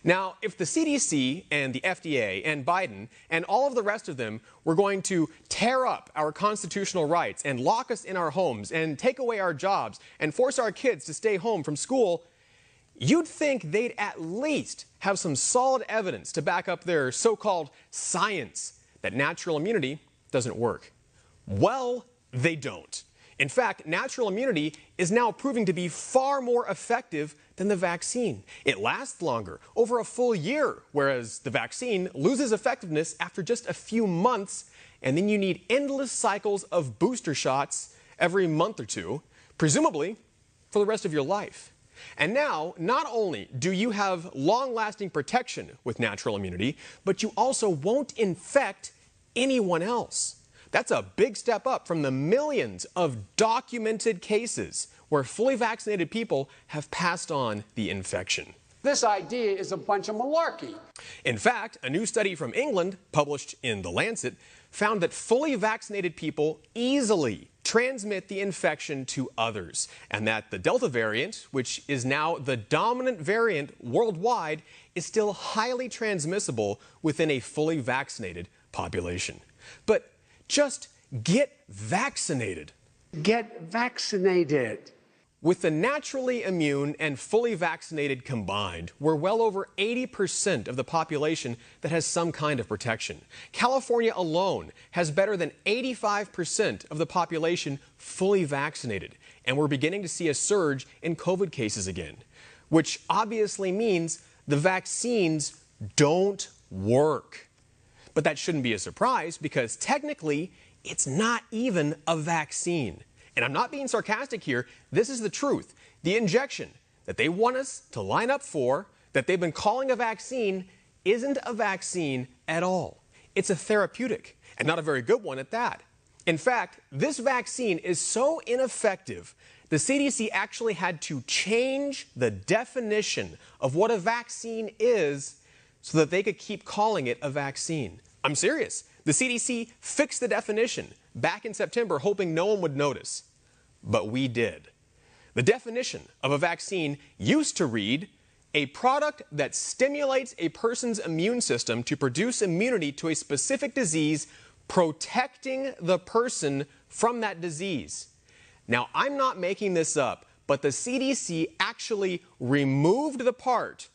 Now, if the CDC and the FDA and Biden and all of the rest of them were going to tear up our constitutional rights and lock us in our homes and take away our jobs and force our kids to stay home from school, you'd think they'd at least have some solid evidence to back up their so-called science that natural immunity doesn't work. Well, they don't. In fact, natural immunity is now proving to be far more effective than the vaccine. It lasts longer, over a full year, whereas the vaccine loses effectiveness after just a few months, and then you need endless cycles of booster shots every month or two, presumably for the rest of your life. And now, not only do you have long-lasting protection with natural immunity, but you also won't infect anyone else. That's a big step up from the millions of documented cases where fully vaccinated people have passed on the infection. This idea is a bunch of malarkey. In fact, a new study from England, published in The Lancet, found that fully vaccinated people easily transmit the infection to others, and that the Delta variant, which is now the dominant variant worldwide, is still highly transmissible within a fully vaccinated population. But just get vaccinated. Get vaccinated. With the naturally immune and fully vaccinated combined, we're well over 80% of the population that has some kind of protection. California alone has better than 85% of the population fully vaccinated, and we're beginning to see a surge in COVID cases again, which obviously means the vaccines don't work. But that shouldn't be a surprise because technically it's not even a vaccine. And I'm not being sarcastic here. This is the truth. The injection that they want us to line up for, that they've been calling a vaccine, isn't a vaccine at all. It's a therapeutic, and not a very good one at that. In fact, this vaccine is so ineffective, the CDC actually had to change the definition of what a vaccine is so that they could keep calling it a vaccine. I'm serious. The CDC fixed the definition back in September, hoping no one would notice. But we did. The definition of a vaccine used to read, a product that stimulates a person's immune system to produce immunity to a specific disease, protecting the person from that disease. Now, I'm not making this up, but the CDC actually removed the part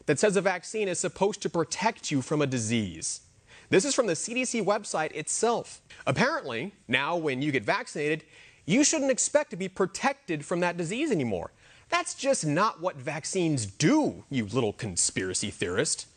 that says a vaccine is supposed to protect you from a disease. This is from the CDC website itself. Apparently, now when you get vaccinated, you shouldn't expect to be protected from that disease anymore. That's just not what vaccines do, you little conspiracy theorist.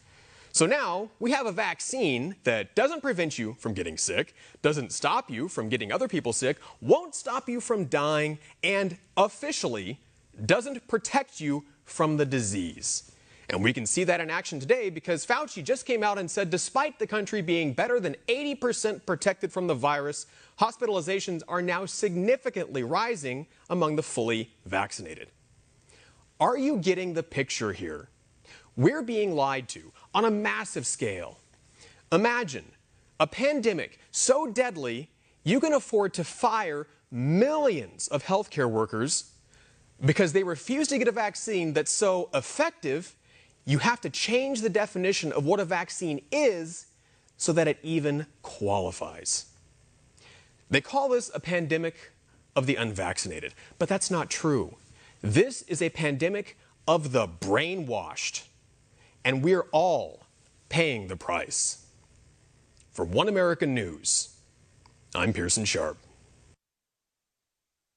So now we have a vaccine that doesn't prevent you from getting sick, doesn't stop you from getting other people sick, won't stop you from dying, and officially doesn't protect you from the disease. And we can see that in action today because Fauci just came out and said despite the country being better than 80% protected from the virus, hospitalizations are now significantly rising among the fully vaccinated. Are you getting the picture here? We're being lied to on a massive scale. Imagine a pandemic so deadly you can afford to fire millions of healthcare workers because they refuse to get a vaccine that's so effective you have to change the definition of what a vaccine is so that it even qualifies. They call this a pandemic of the unvaccinated, but that's not true. This is a pandemic of the brainwashed, and we're all paying the price. For One American News, I'm Pearson Sharp.